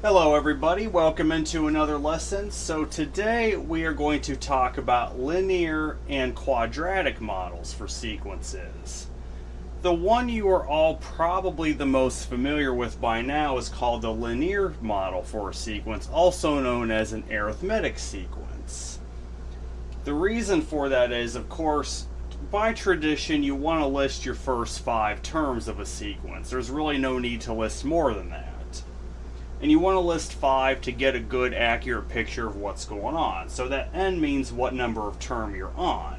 Hello everybody, welcome into another lesson. So today we are going to talk about linear and quadratic models for sequences. The one you are all probably the most familiar with by now is called the linear model for a sequence, also known as an arithmetic sequence. The reason for that is, of course, by tradition you want to list your first 5 terms of a sequence. There's really no need to list more than that. And you want to list 5 to get a good, accurate picture of what's going on. So that n means what number of term you're on.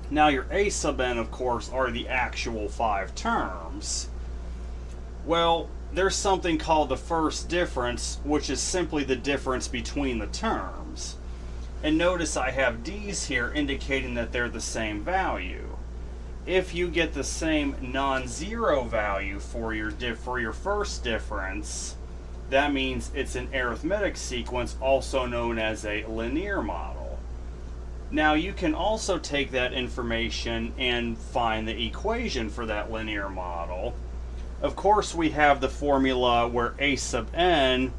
Now your a sub n, of course, are the actual 5 terms. Well, there's something called the first difference, which is simply the difference between the terms. And notice I have d's here indicating that they're the same value. If you get the same non-zero value for your first difference, that means it's an arithmetic sequence, also known as a linear model. Now you can also take that information and find the equation for that linear model. Of course, we have the formula where a sub n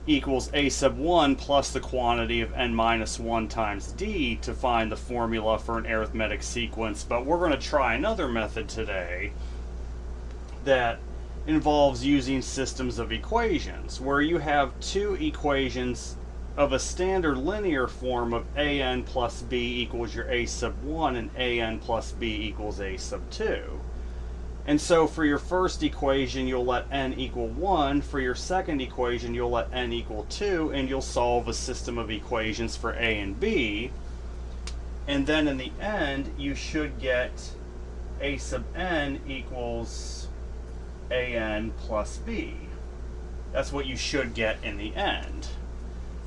equals a sub 1 plus the quantity of n minus 1 times d to find the formula for an arithmetic sequence, but we're going to try another method today that involves using systems of equations, where you have 2 equations of a standard linear form of an plus b equals your a sub 1 and an plus b equals a sub 2. And so for your first equation you'll let n equal 1, for your second equation you'll let n equal 2, and you'll solve a system of equations for a and b. And then in the end you should get a sub n equals an plus b. That's what you should get in the end.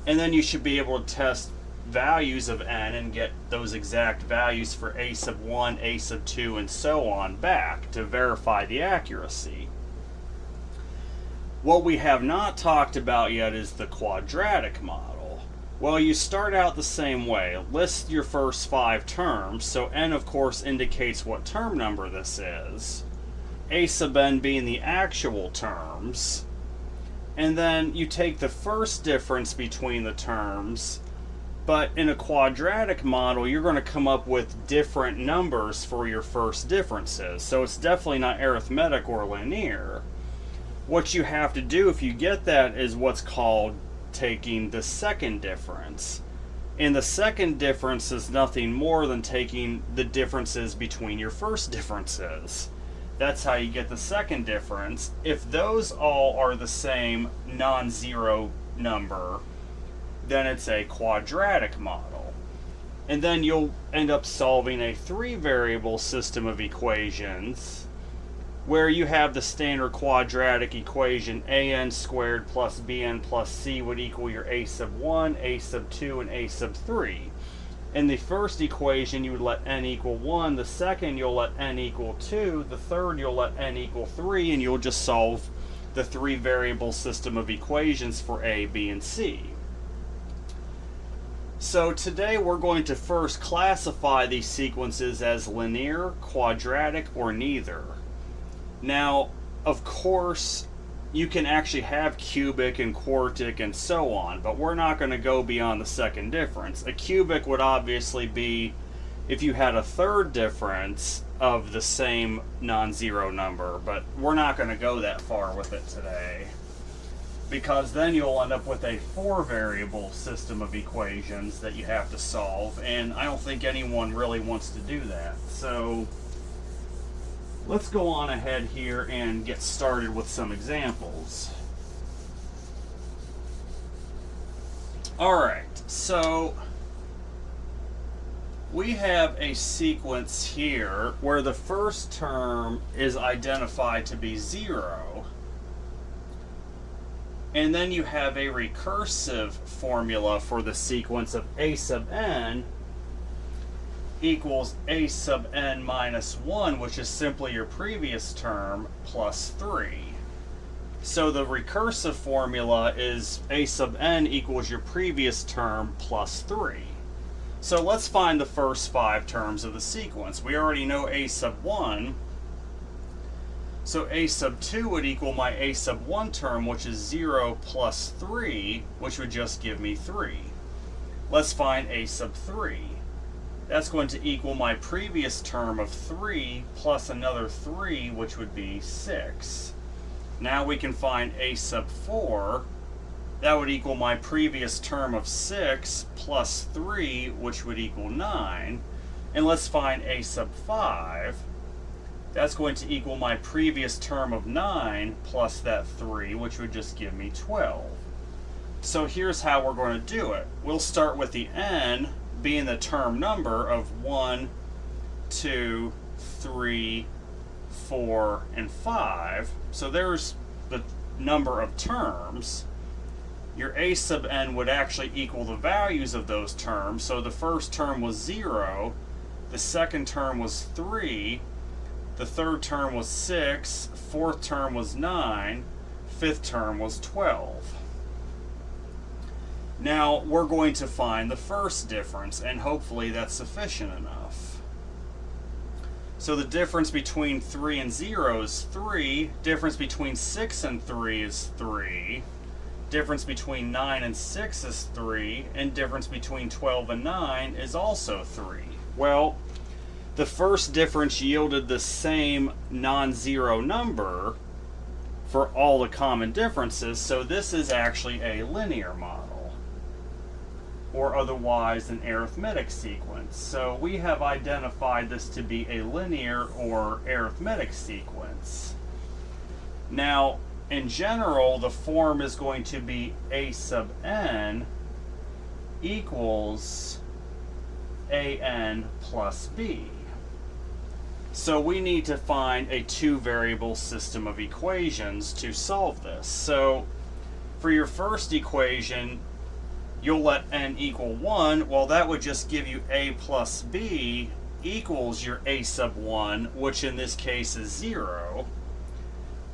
And then you should be able to test values of n and get those exact values for a sub 1, a sub 2, and so on back to verify the accuracy. What we have not talked about yet is the quadratic model. Well, you start out the same way. List your first 5 terms, so n of course indicates what term number this is, a sub n being the actual terms, and then you take the first difference between the terms. But in a quadratic model you're going to come up with different numbers for your first differences, so it's definitely not arithmetic or linear. What you have to do if you get that is what's called taking the second difference. And the second difference is nothing more than taking the differences between your first differences. That's how you get the second difference. If those all are the same non-zero number, then it's a quadratic model. And then you'll end up solving a 3-variable system of equations where you have the standard quadratic equation an squared plus bn plus c would equal your a sub 1, a sub 2, and a sub 3. In the first equation you would let n equal 1, the second you'll let n equal 2, the third you'll let n equal 3, and you'll just solve the 3-variable system of equations for a, b, and c. So today we're going to first classify these sequences as linear, quadratic, or neither. Now, of course, you can actually have cubic and quartic and so on, but we're not going to go beyond the second difference. A cubic would obviously be if you had a third difference of the same non-zero number, but we're not going to go that far with it today, because then you'll end up with a 4-variable system of equations that you have to solve, and I don't think anyone really wants to do that. So let's go on ahead here and get started with some examples. Alright, so we have a sequence here where the first term is identified to be 0, and then you have a recursive formula for the sequence of a sub n equals a sub n minus 1, which is simply your previous term, plus 3. So the recursive formula is a sub n equals your previous term plus 3. So let's find the first 5 terms of the sequence. We already know a sub 1, So a sub 2 would equal my a sub 1 term, which is 0 plus 3, which would just give me 3. Let's find a sub 3. That's going to equal my previous term of 3 plus another 3, which would be 6. Now we can find a sub 4. That would equal my previous term of 6 plus 3, which would equal 9. And let's find a sub 5. That's going to equal my previous term of 9 plus that 3, which would just give me 12. So here's how we're going to do it. We'll start with the n being the term number of 1, 2, 3, 4, and 5. So there's the number of terms. Your a sub n would actually equal the values of those terms. So the first term was 0, the second term was 3, the third term was 6, fourth term was 9, fifth term was 12. Now we're going to find the first difference, and hopefully that's sufficient enough. So the difference between 3 and 0 is 3, difference between 6 and 3 is 3, difference between 9 and 6 is 3, and difference between 12 and 9 is also 3. Well, the first difference yielded the same non-zero number for all the common differences, so this is actually a linear model, or otherwise an arithmetic sequence. So we have identified this to be a linear or arithmetic sequence. Now, in general, the form is going to be a sub n equals an plus b. So we need to find a two-variable system of equations to solve this. So for your first equation, you'll let n equal 1. Well, that would just give you a plus b equals your a sub 1, which in this case is 0.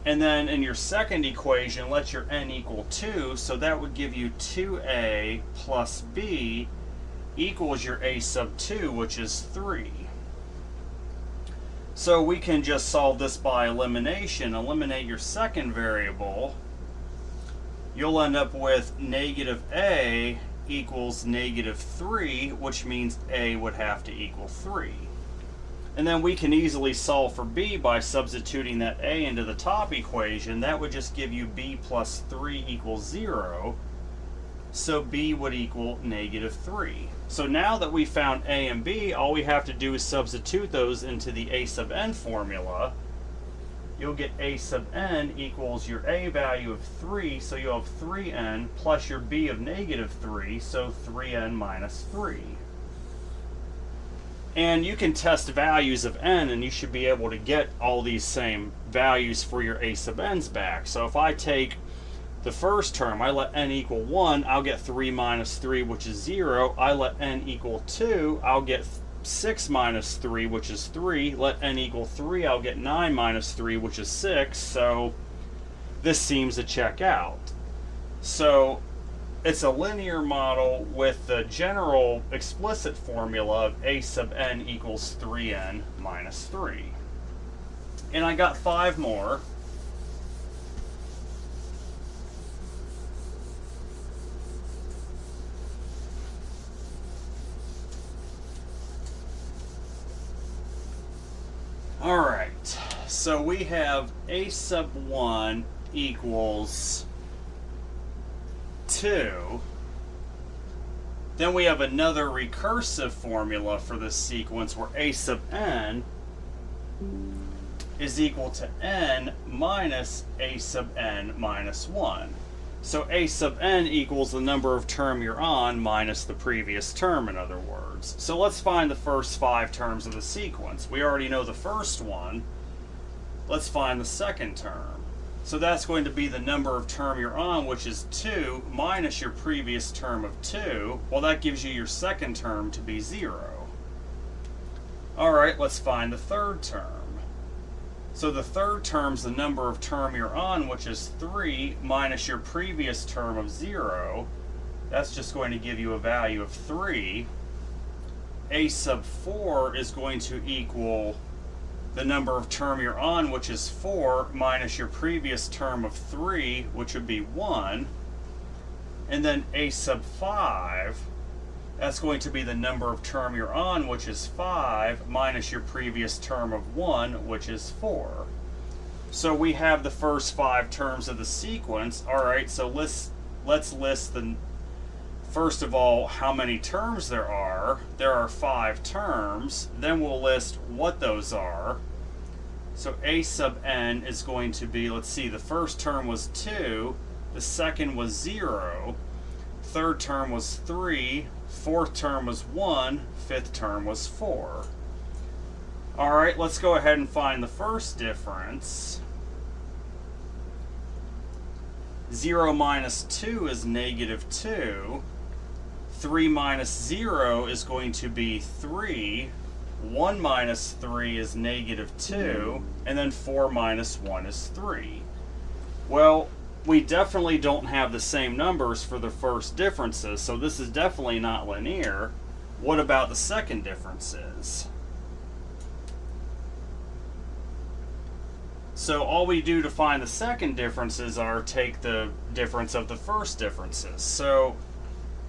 And then in your second equation, let your n equal 2, so that would give you 2a plus b equals your a sub 2, which is 3. So we can just solve this by elimination. Eliminate your second variable. You'll end up with negative a equals negative 3, which means a would have to equal 3. And then we can easily solve for b by substituting that a into the top equation. That would just give you b plus 3 equals 0. So b would equal negative 3. So now that we found a and b, all we have to do is substitute those into the a sub n formula. You'll get a sub n equals your a value of 3, so you'll have 3n, plus your b of negative 3, so 3n minus 3. And you can test values of n, and you should be able to get all these same values for your a sub n's back. So if I take the first term, I let n equal 1, I'll get 3 minus 3, which is 0. I let n equal 2, I'll get 6 minus 3, which is 3. Let n equal 3, I'll get 9 minus 3, which is 6. So this seems to check out. So it's a linear model with the general explicit formula of a sub n equals 3n minus 3. And I got 5 more. Alright, so we have a sub 1 equals 2. Then we have another recursive formula for this sequence where a sub n is equal to n minus a sub n minus 1. So a sub n equals the number of term you're on minus the previous term, in other words. So let's find the first 5 terms of the sequence. We already know the first one. Let's find the second term. So that's going to be the number of term you're on, which is 2, minus your previous term of 2. Well, that gives you your second term to be 0. Alright, let's find the third term. So the third term's the number of term you're on, which is 3, minus your previous term of 0. That's just going to give you a value of 3. A sub 4 is going to equal the number of term you're on, which is 4, minus your previous term of 3, which would be 1. And then a sub 5, that's going to be the number of term you're on, which is 5, minus your previous term of 1, which is 4. So we have the first 5 terms of the sequence. Alright, so let's list the, first of all, how many terms there are. There are 5 terms. Then we'll list what those are. So a sub n is going to be, let's see, the first term was 2, the second was 0, third term was 3, fourth term was 1, fifth term was 4. Alright, let's go ahead and find the first difference. 0 minus 2 is negative 2. 3 minus 0 is going to be 3. 1 minus 3 is negative 2. And then 4 minus 1 is 3. Well, we definitely don't have the same numbers for the first differences, so this is definitely not linear. What about the second differences? So all we do to find the second differences are take the difference of the first differences. So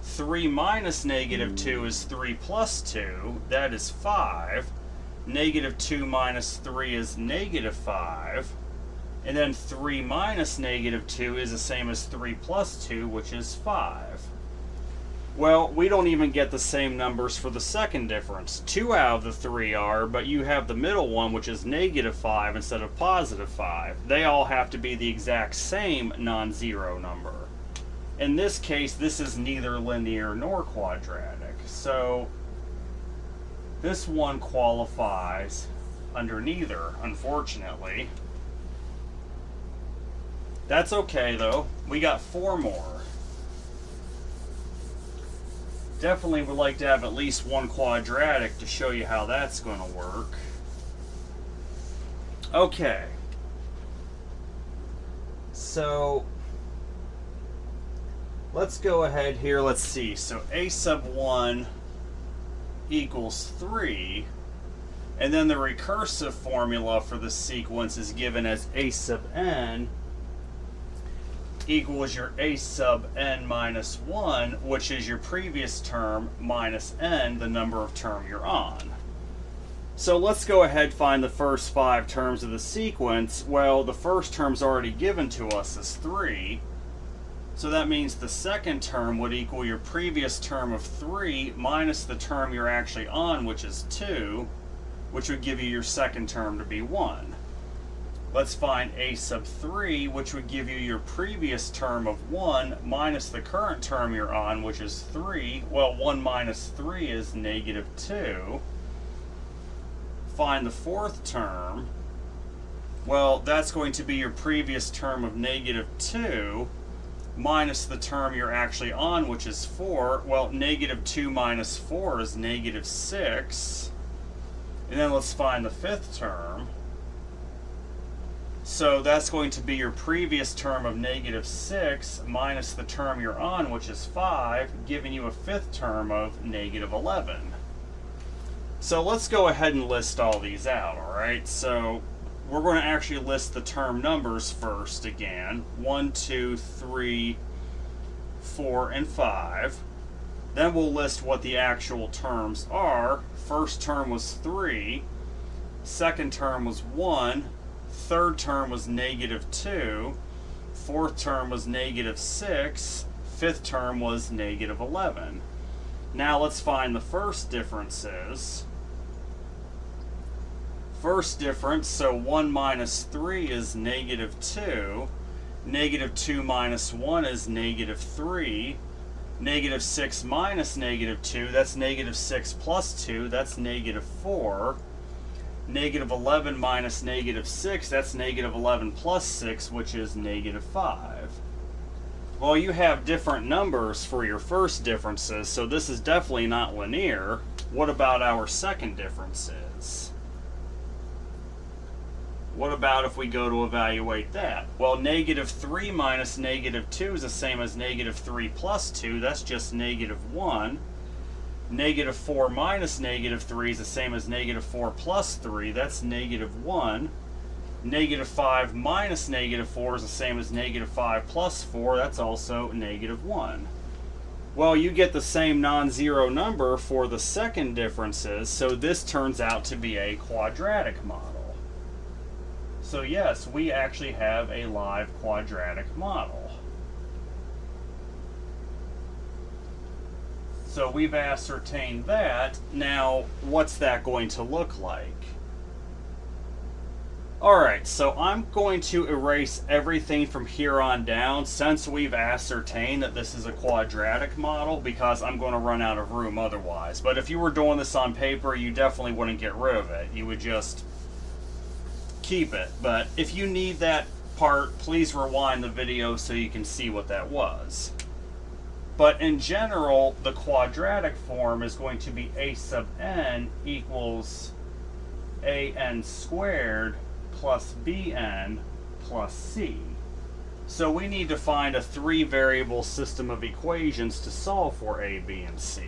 3 minus negative 2 is 3 plus 2, that is 5. Negative 2 minus 3 is negative 5. And then 3 minus negative 2 is the same as 3 plus 2, which is 5. Well, we don't even get the same numbers for the second difference. 2 out of the 3 are, but you have the middle one, which is negative 5 instead of positive 5. They all have to be the exact same non-zero number. In this case, this is neither linear nor quadratic. So this one qualifies under neither, unfortunately. That's okay though. We got 4 more. Definitely would like to have at least one quadratic to show you how that's going to work. Okay. So let's go ahead here. Let's see. So a sub 1 equals 3. And then the recursive formula for the sequence is given as a sub n equals your a sub n minus 1, which is your previous term, minus n, the number of term you're on. So let's go ahead and find the first 5 terms of the sequence. Well, the first term's already given to us as 3. So that means the second term would equal your previous term of 3 minus the term you're actually on, which is 2, which would give you your second term to be 1. Let's find a sub 3, which would give you your previous term of 1 minus the current term you're on, which is 3. Well, 1 minus 3 is negative 2. Find the fourth term. Well, that's going to be your previous term of negative 2 minus the term you're actually on, which is 4. Well, negative 2 minus 4 is negative 6. And then let's find the fifth term. So that's going to be your previous term of negative 6 minus the term you're on, which is 5, giving you a fifth term of negative 11. So let's go ahead and list all these out, alright? So we're going to actually list the term numbers first again. 1, 2, 3, 4, and 5. Then we'll list what the actual terms are. First term was 3. Second term was 1. Third term was negative 2. Fourth term was negative 6. Fifth term was negative 11. Now let's find the first differences. First difference, so 1 minus 3 is negative 2. Negative 2 minus 1 is negative 3. Negative 6 minus negative 2, that's negative 6 plus 2, that's negative 4. Negative 11 minus negative 6, that's negative 11 plus 6, which is negative 5. Well, you have different numbers for your first differences, so this is definitely not linear. What about our second differences? What about if we go to evaluate that? Well, negative 3 minus negative 2 is the same as negative 3 plus 2, that's just negative 1. Negative 4 minus negative 3 is the same as negative 4 plus 3. That's negative 1. Negative 5 minus negative 4 is the same as negative 5 plus 4. That's also negative 1. Well, you get the same non-zero number for the second differences, so this turns out to be a quadratic model. So yes, we actually have a live quadratic model. So we've ascertained that. Now, what's that going to look like? Alright, so I'm going to erase everything from here on down since we've ascertained that this is a quadratic model, because I'm going to run out of room otherwise. But if you were doing this on paper, you definitely wouldn't get rid of it. You would just keep it. But if you need that part, please rewind the video so you can see what that was. But in general, the quadratic form is going to be a sub n equals an squared plus bn plus c. So we need to find a three-variable system of equations to solve for a, b, and c.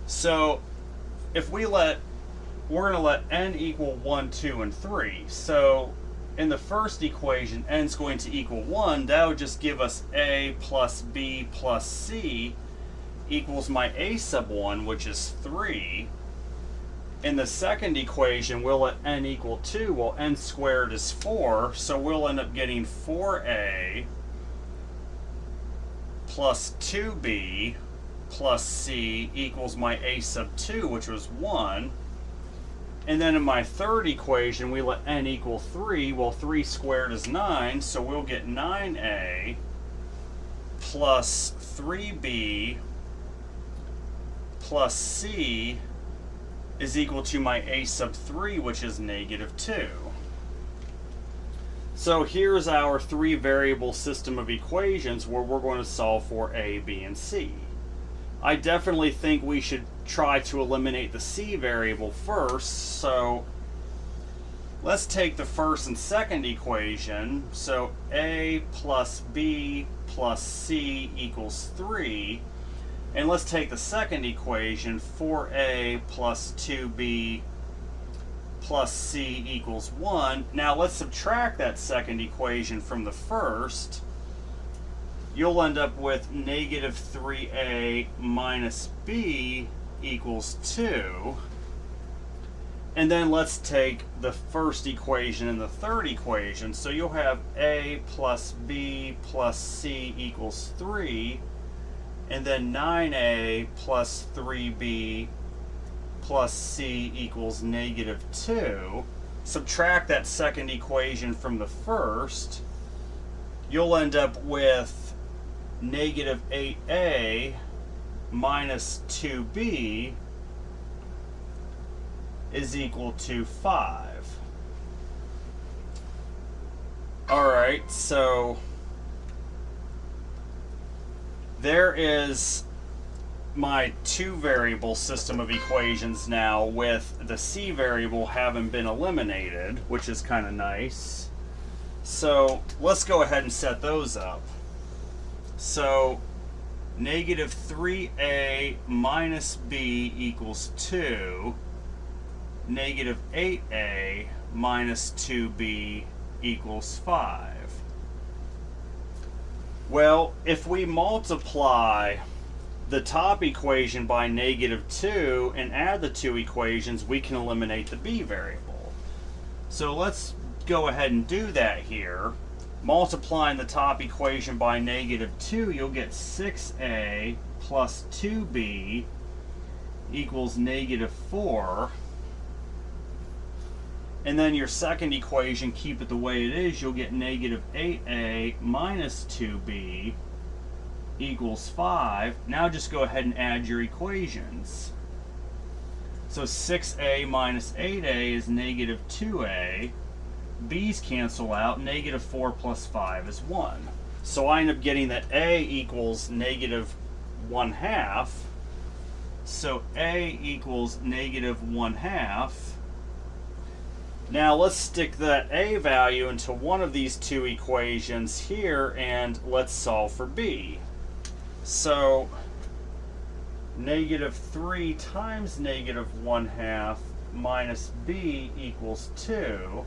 So if we're going to let n equal 1, 2, and 3. So in the first equation, n is going to equal 1. That would just give us a plus b plus c equals my a sub 1, which is 3. In the second equation, we'll let n equal 2. Well, n squared is 4, so we'll end up getting 4a plus 2b plus c equals my a sub 2, which was 1. And then in my third equation, we let n equal 3. Well, 3 squared is 9, so we'll get 9a plus 3b plus c is equal to my a sub 3, which is negative 2. So here's our three-variable system of equations where we're going to solve for a, b, and c. I definitely think we should try to eliminate the c variable first, so let's take the first and second equation. So a plus b plus c equals 3. And let's take the second equation, 4a plus 2b plus c equals 1. Now let's subtract that second equation from the first. You'll end up with negative 3a minus b equals 2. And then let's take the first equation and the third equation. So you'll have a plus b plus c equals 3. And then 9a plus 3b plus c equals negative 2. Subtract that second equation from the first. You'll end up with negative 8a minus 2b is equal to 5. Alright, so there is my two-variable system of equations now, with the c variable having been eliminated, which is kind of nice. So let's go ahead and set those up. So negative 3a minus b equals 2. Negative 8a minus 2b equals 5. Well, if we multiply the top equation by negative 2 and add the two equations, we can eliminate the b variable. So let's go ahead and do that here. Multiplying the top equation by negative 2, you'll get 6a plus 2b equals negative 4. And then your second equation, keep it the way it is, you'll get negative 8a minus 2b equals 5. Now just go ahead and add your equations. So 6a minus 8a is negative 2a. B's cancel out. Negative 4 plus 5 is 1. So I end up getting that a equals negative 1/2. So a equals negative 1/2. Now let's stick that a value into one of these two equations here, and let's solve for b. So negative 3 times negative 1/2 minus b equals 2.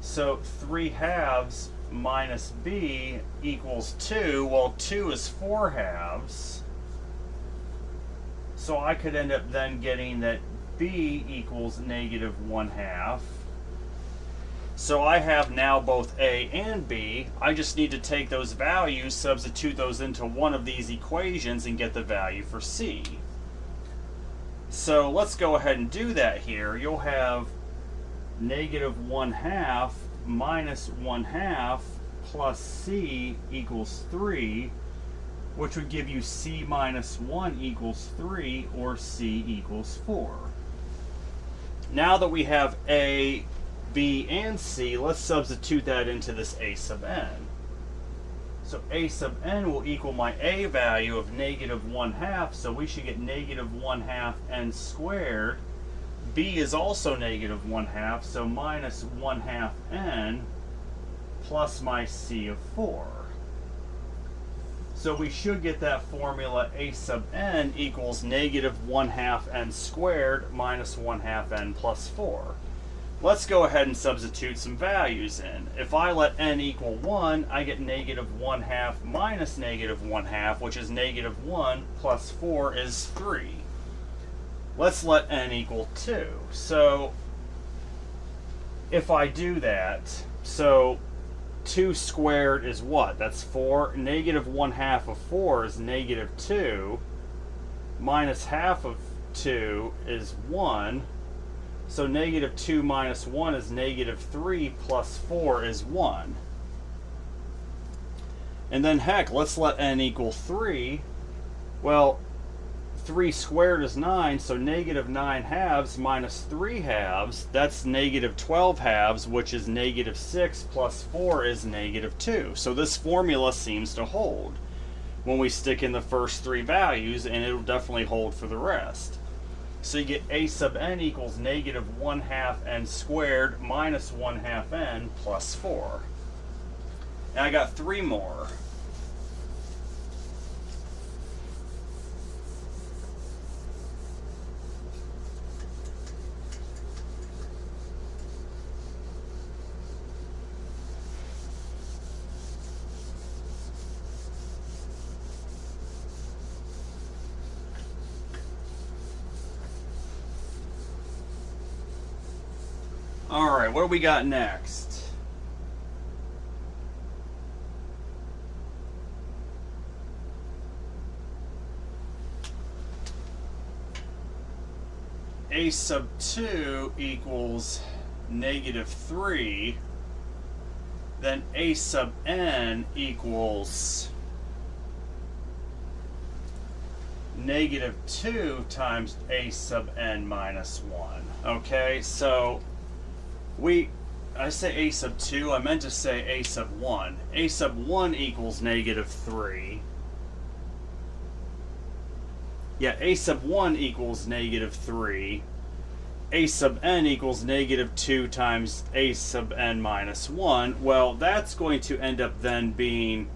So 3/2 minus b equals 2. Well, 2 is 4/2. So I could end up then getting that b equals negative 1/2. So I have now both a and b. I just need to take those values, substitute those into one of these equations, and get the value for c. So let's go ahead and do that here. You'll have negative 1/2 minus 1/2 plus c equals 3, which would give you c minus 1 equals 3, or c equals 4. Now that we have a, b, and c, let's substitute that into this a sub n. So a sub n will equal my a value of negative 1/2, so we should get negative 1/2 n squared. B is also negative 1/2, so minus 1/2 n plus my c of 4. So we should get that formula a sub n equals negative 1/2 n squared minus 1/2 n plus 4. Let's go ahead and substitute some values in. If I let n equal 1, I get negative 1/2 minus negative 1/2, which is negative 1, plus 4 is 3. Let's let n equal 2. So if I do that, so 2 squared is what? That's 4. Negative 1/2 of 4 is negative 2. Minus half of 2 is 1. So negative 2 minus 1 is negative 3, plus 4 is 1. And then heck, let's let n equal 3. Well, 3 squared is 9, so negative 9/2 minus 3/2, that's negative 12/2, which is negative 6, plus 4 is negative 2. So this formula seems to hold when we stick in the first three values, and it'll definitely hold for the rest. So you get a sub n equals negative 1/2 n squared minus 1/2 n plus 4. And I got 3 more. Alright, what do we got next? A sub 2 equals negative 3. Then a sub n equals negative 2 times a sub n minus 1. Okay, so I say a sub 2, I meant to say a sub 1. A sub 1 equals negative 3. Yeah, a sub 1 equals negative 3. A sub n equals negative 2 times a sub n minus 1. Well, that's going to end up then being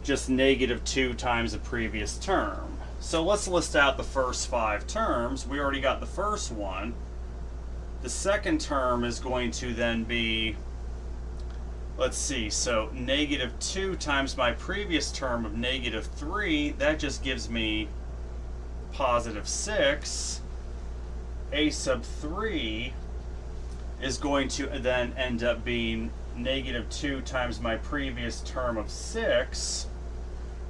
just negative 2 times the previous term. So let's list out the first 5 terms. We already got the first one. The second term is going to then be, let's see, so negative 2 times my previous term of negative 3, that just gives me positive 6. A sub 3 is going to then end up being negative 2 times my previous term of 6,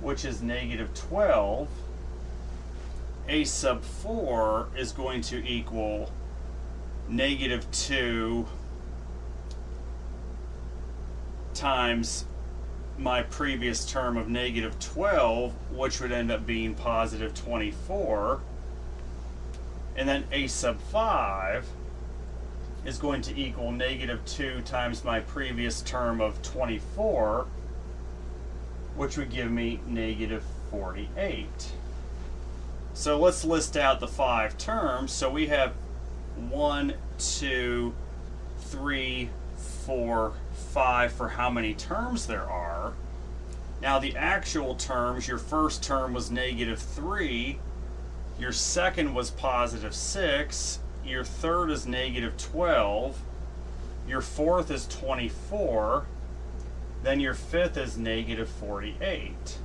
which is negative 12. A sub 4 is going to equal negative 2 times my previous term of negative 12, which would end up being positive 24. And then a sub 5 is going to equal negative 2 times my previous term of 24, which would give me negative 48. So let's list out the 5 terms. So we have 1, 2, 3, 4, 5 for how many terms there are. Now the actual terms, your first term was negative 3, Your second was positive 6. Your third is negative 12. Your fourth is 24. Then your fifth is negative 48.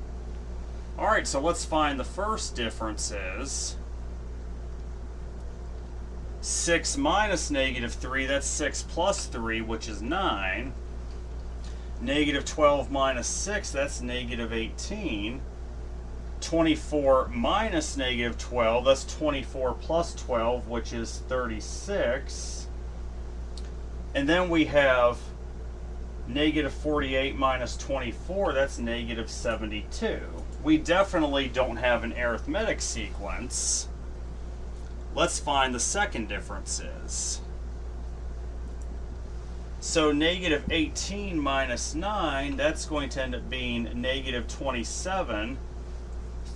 All right, so let's find the first differences. 6 minus negative 3, that's 6 plus 3, which is 9. Negative 12 minus 6, that's negative 18. 24 minus negative 12, that's 24 plus 12, which is 36. And then we have negative 48 minus 24, that's negative 72. We definitely don't have an arithmetic sequence. Let's find the second differences. So negative 18 minus 9, that's going to end up being negative 27.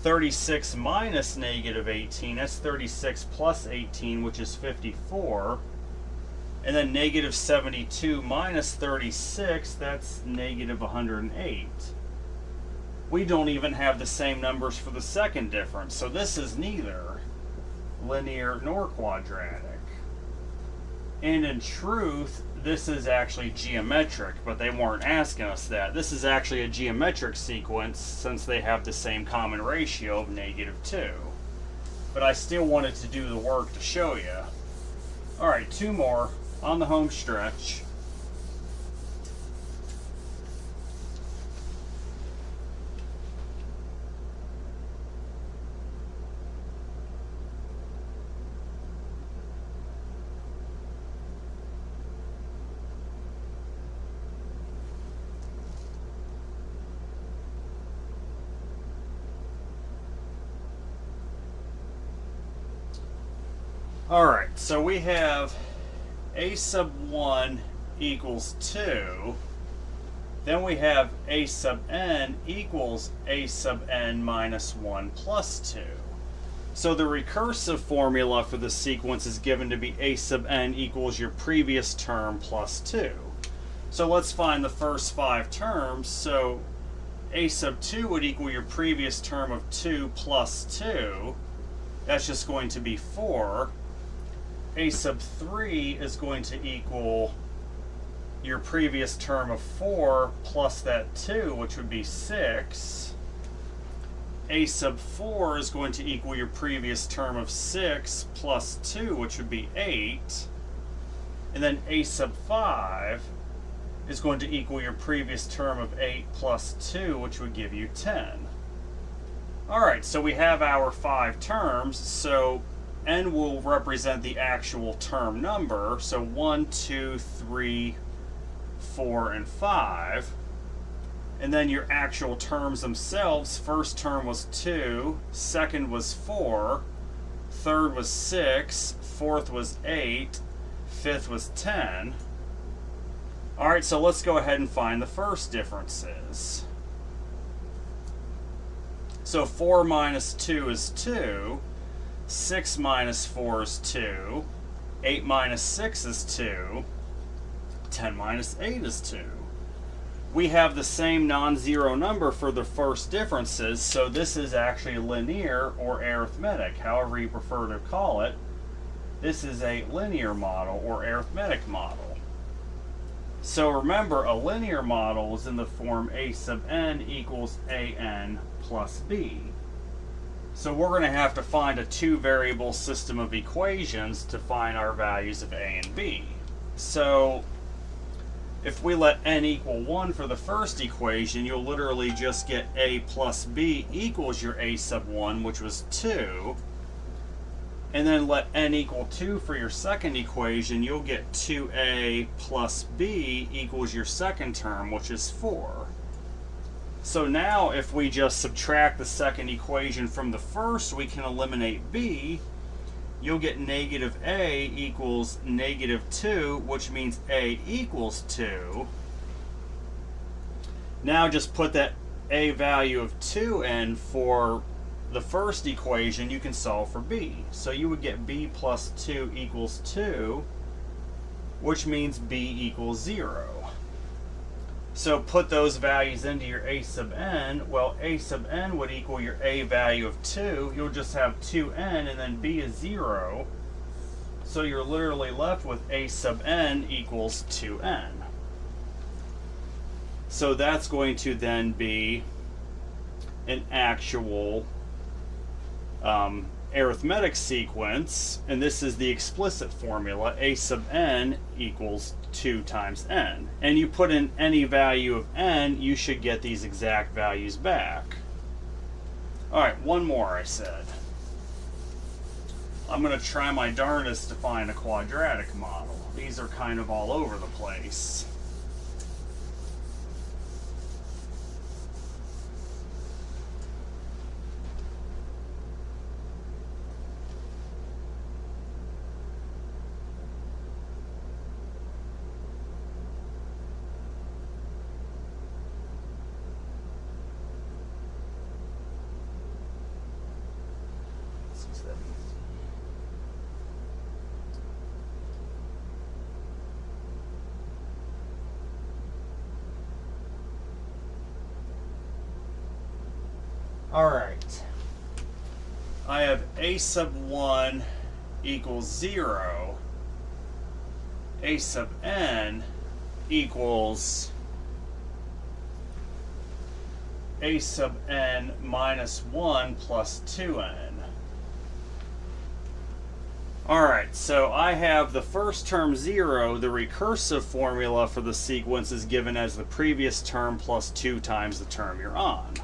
36 minus negative 18, that's 36 plus 18, which is 54. And then negative 72 minus 36, that's negative 108. We don't even have the same numbers for the second difference, so this is neither linear nor quadratic. And in truth, this is actually geometric, but they weren't asking us that. This is actually a geometric sequence since they have the same common ratio of negative 2. But I still wanted to do the work to show you. All right, two more on the home stretch. Alright, so we have a sub 1 equals 2. Then we have a sub n equals a sub n minus 1 plus 2. So the recursive formula for the sequence is given to be a sub n equals your previous term plus 2. So let's find the first 5 terms. So a sub 2 would equal your previous term of 2 plus 2. That's just going to be 4. A sub 3 is going to equal your previous term of 4 plus that 2, which would be 6. A sub 4 is going to equal your previous term of 6 plus 2, which would be 8. And then a sub 5 is going to equal your previous term of 8 plus 2, which would give you 10. Alright, so we have our 5 terms, so n will represent the actual term number, so 1, 2, 3, 4, and 5. And then your actual terms themselves, first term was 2, second was 4, third was 6, fourth was 8, fifth was 10. Alright, so let's go ahead and find the first differences. So 4 minus 2 is 2. 6 minus 4 is 2, 8 minus 6 is 2, 10 minus 8 is 2. We have the same non-zero number for the first differences, so this is actually linear or arithmetic, however you prefer to call it. This is a linear model or arithmetic model. So remember, a linear model is in the form a sub n equals an plus b. So we're going to have to find a two-variable system of equations to find our values of a and b. So if we let n equal 1 for the first equation, you'll literally just get a plus b equals your a sub 1, which was 2. And then let n equal 2 for your second equation, you'll get 2a plus b equals your second term, which is 4. So now if we just subtract the second equation from the first, we can eliminate b. You'll get negative a equals negative 2, which means a equals 2. Now just put that a value of 2 in for the first equation, you can solve for b. So you would get b plus 2 equals 2, which means b equals 0. So put those values into your a sub n. Well, a sub n would equal your a value of 2. You'll just have 2n, and then b is 0. So you're literally left with a sub n equals 2n. So that's going to then be an actual arithmetic sequence, and this is the explicit formula. A sub n equals 2 times n. And you put in any value of n, you should get these exact values back. Alright, one more I said. I'm going to try my darndest to find a quadratic model. These are kind of all over the place. Alright, I have a sub 1 equals 0, a sub n equals a sub n minus 1 plus 2n. Alright, so I have the first term 0. The recursive formula for the sequence is given as the previous term plus 2 times the term you're on.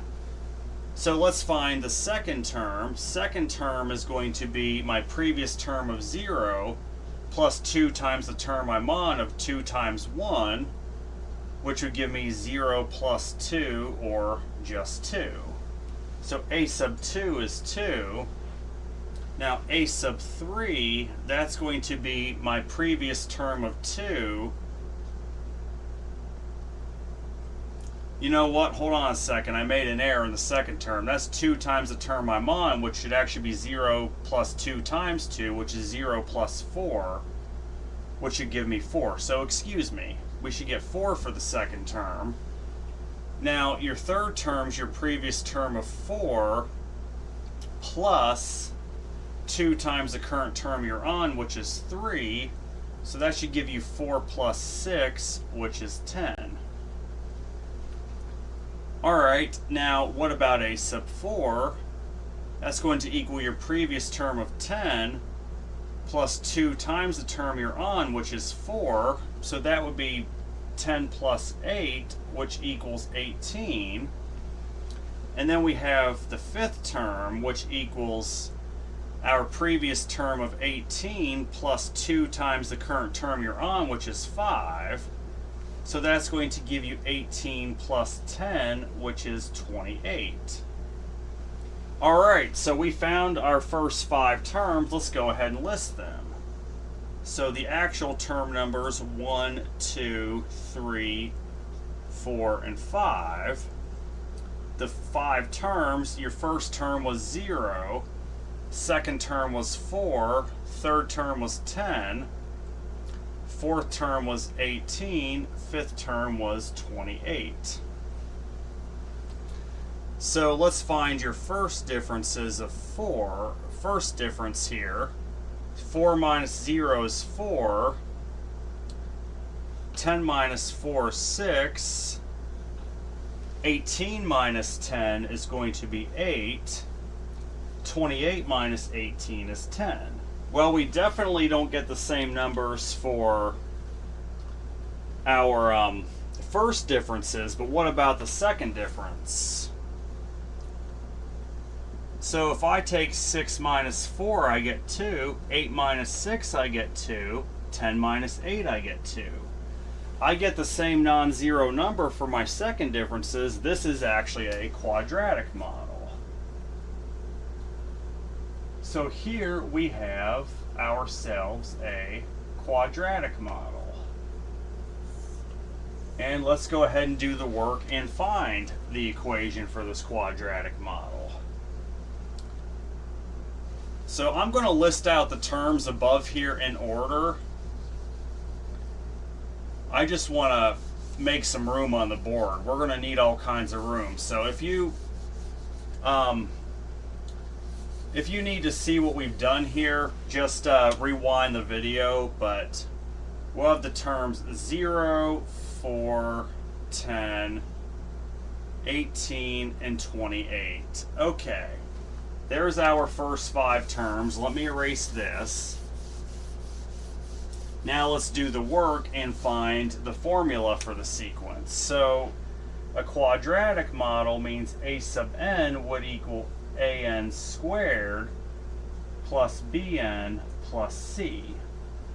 So let's find the second term. Second term is going to be my previous term of 0 plus 2 times the term I'm on of 2 times 1, which would give me 0 plus 2, or just 2. So a sub 2 is 2. Now a sub 3, that's going to be my previous term of 2. You know what? Hold on a second. I made an error in the second term. That's 2 times the term I'm on, which should actually be 0 plus 2 times 2, which is 0 plus 4, which should give me 4. So excuse me. We should get 4 for the second term. Now, your third term is your previous term of 4 plus 2 times the current term you're on, which is 3. So that should give you 4 plus 6, which is 10. Alright, now what about a sub 4? That's going to equal your previous term of 10 plus 2 times the term you're on, which is 4. So that would be 10 plus 8, which equals 18. And then we have the fifth term, which equals our previous term of 18 plus 2 times the current term you're on, which is 5. So that's going to give you 18 plus 10, which is 28. Alright, so we found our first 5 terms. Let's go ahead and list them. So the actual term numbers 1, 2, 3, 4, and 5. The 5 terms, your first term was 0, second term was 4, third term was 10, fourth term was 18, fifth term was 28. So let's find your first differences of 4. First difference here, 4 minus 0 is 4, 10 minus 4 is 6, 18 minus 10 is going to be 8, 28 minus 18 is 10. Well, we definitely don't get the same numbers for our first differences, but what about the second difference? So if I take 6 minus 4, I get 2, 8 minus 6, I get 2, 10 minus 8, I get 2. I get the same non-zero number for my second differences. This is actually a quadratic model. So here we have ourselves a quadratic model. And let's go ahead and do the work and find the equation for this quadratic model. So I'm going to list out the terms above here in order. I just want to make some room on the board. We're going to need all kinds of room. So if you need to see what we've done here, just rewind the video, but we'll have the terms 0, 4, 10, 18, and 28. Okay, there's our first 5 terms. Let me erase this. Now let's do the work and find the formula for the sequence. So a quadratic model means a sub n would equal an squared plus bn plus c.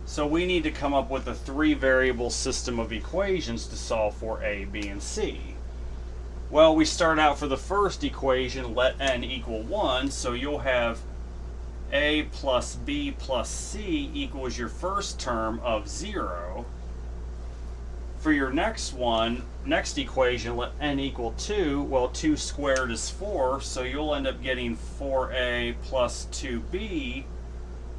So we need to come up with a 3-variable system of equations to solve for a, b, and c. Well, we start out for the first equation, let n equal 1, so you'll have a plus b plus c equals your first term of 0. For your next equation, let n equal 2. Well, 2 squared is 4, so you'll end up getting 4a plus 2b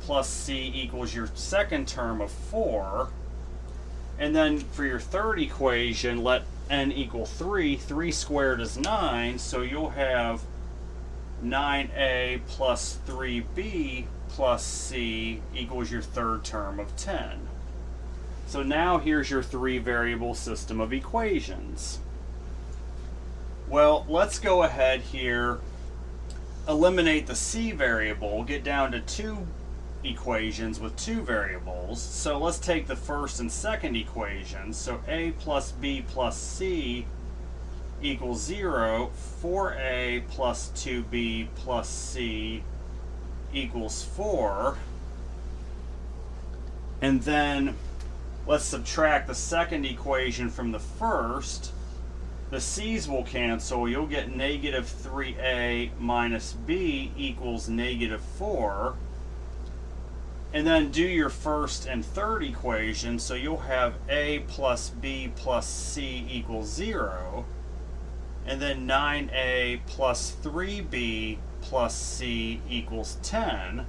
plus c equals your second term of 4. And then for your third equation, let n equal 3. 3 squared is 9, so you'll have 9a plus 3b plus c equals your third term of 10. So now here's your 3-variable system of equations. Well, let's go ahead here, eliminate the c variable, get down to 2 equations with 2 variables. So let's take the first and second equations. So a plus b plus c equals 0. 4a plus 2b plus c equals 4. And then let's subtract the second equation from the first. The c's will cancel. You'll get negative 3a minus b equals negative 4. And then do your first and third equation. So you'll have a plus b plus c equals 0. And then 9a plus 3b plus c equals 10.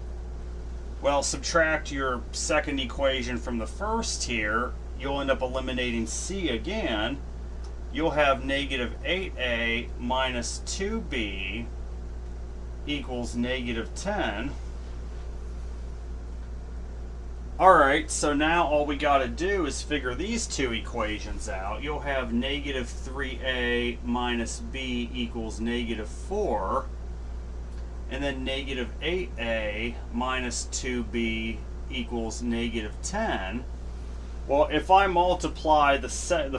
Well, subtract your second equation from the first here. You'll end up eliminating c again. You'll have negative 8a minus 2b equals negative 10. Alright, so now all we got to do is figure these 2 equations out. You'll have negative 3a minus b equals negative 4. And then negative 8a minus 2b equals negative 10. Well, if I multiply the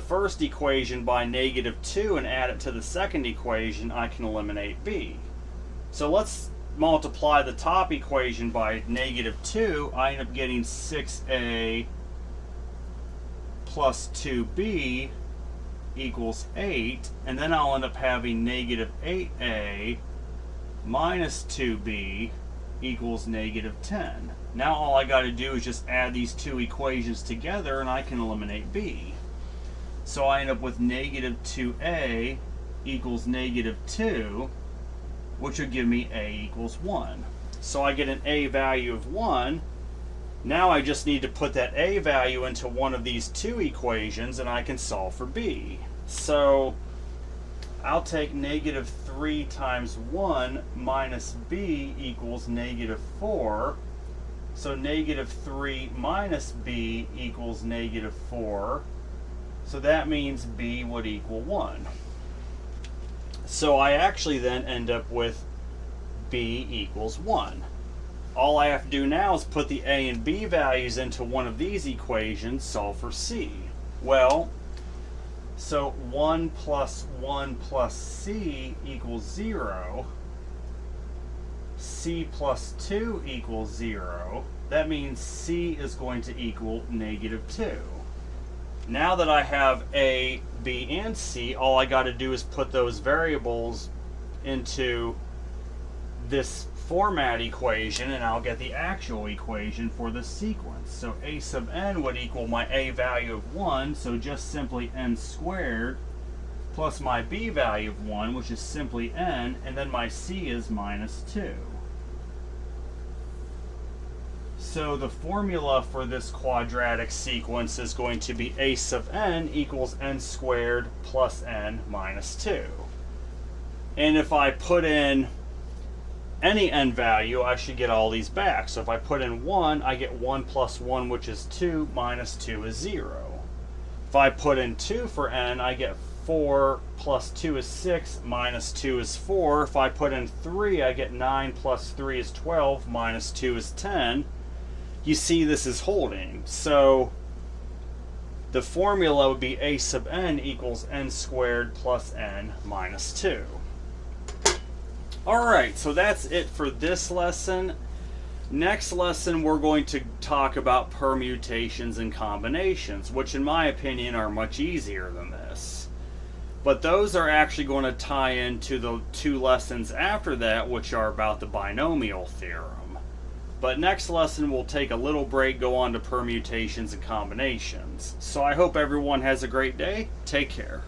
first equation by negative 2 and add it to the second equation, I can eliminate b. So let's multiply the top equation by negative 2. I end up getting 6a plus 2b equals 8. And then I'll end up having negative 8a minus 2b equals negative 10. Now all I got to do is just add these 2 equations together and I can eliminate b. So I end up with negative 2a equals negative 2, which would give me a equals 1. So I get an a value of 1. Now I just need to put that a value into one of these 2 equations and I can solve for b. So I'll take negative 3 times 1 minus b equals negative 4. So negative 3 minus b equals negative 4. So that means b would equal 1. So I actually then end up with b equals 1. All I have to do now is put the a and b values into one of these equations, solve for c. Well, so 1 plus 1 plus c equals 0. C plus 2 equals 0. That means c is going to equal negative 2. Now that I have a, b, and c, all I got to do is put those variables into this format equation and I'll get the actual equation for the sequence. So a sub n would equal my a value of 1, so just simply n squared, plus my b value of 1, which is simply n, and then my c is minus 2. So the formula for this quadratic sequence is going to be a sub n equals n squared plus n minus 2. And if I put in any n value, I should get all these back. So if I put in 1, I get 1 plus 1, which is 2, minus 2 is 0. If I put in 2 for n, I get 4 plus 2 is 6, minus 2 is 4. If I put in 3, I get 9 plus 3 is 12, minus 2 is 10. You see this is holding. So the formula would be a sub n equals n squared plus n minus 2. Alright, so that's it for this lesson. Next lesson we're going to talk about permutations and combinations, which in my opinion are much easier than this. But those are actually going to tie into the 2 lessons after that, which are about the binomial theorem. But next lesson we'll take a little break, go on to permutations and combinations. So I hope everyone has a great day. Take care.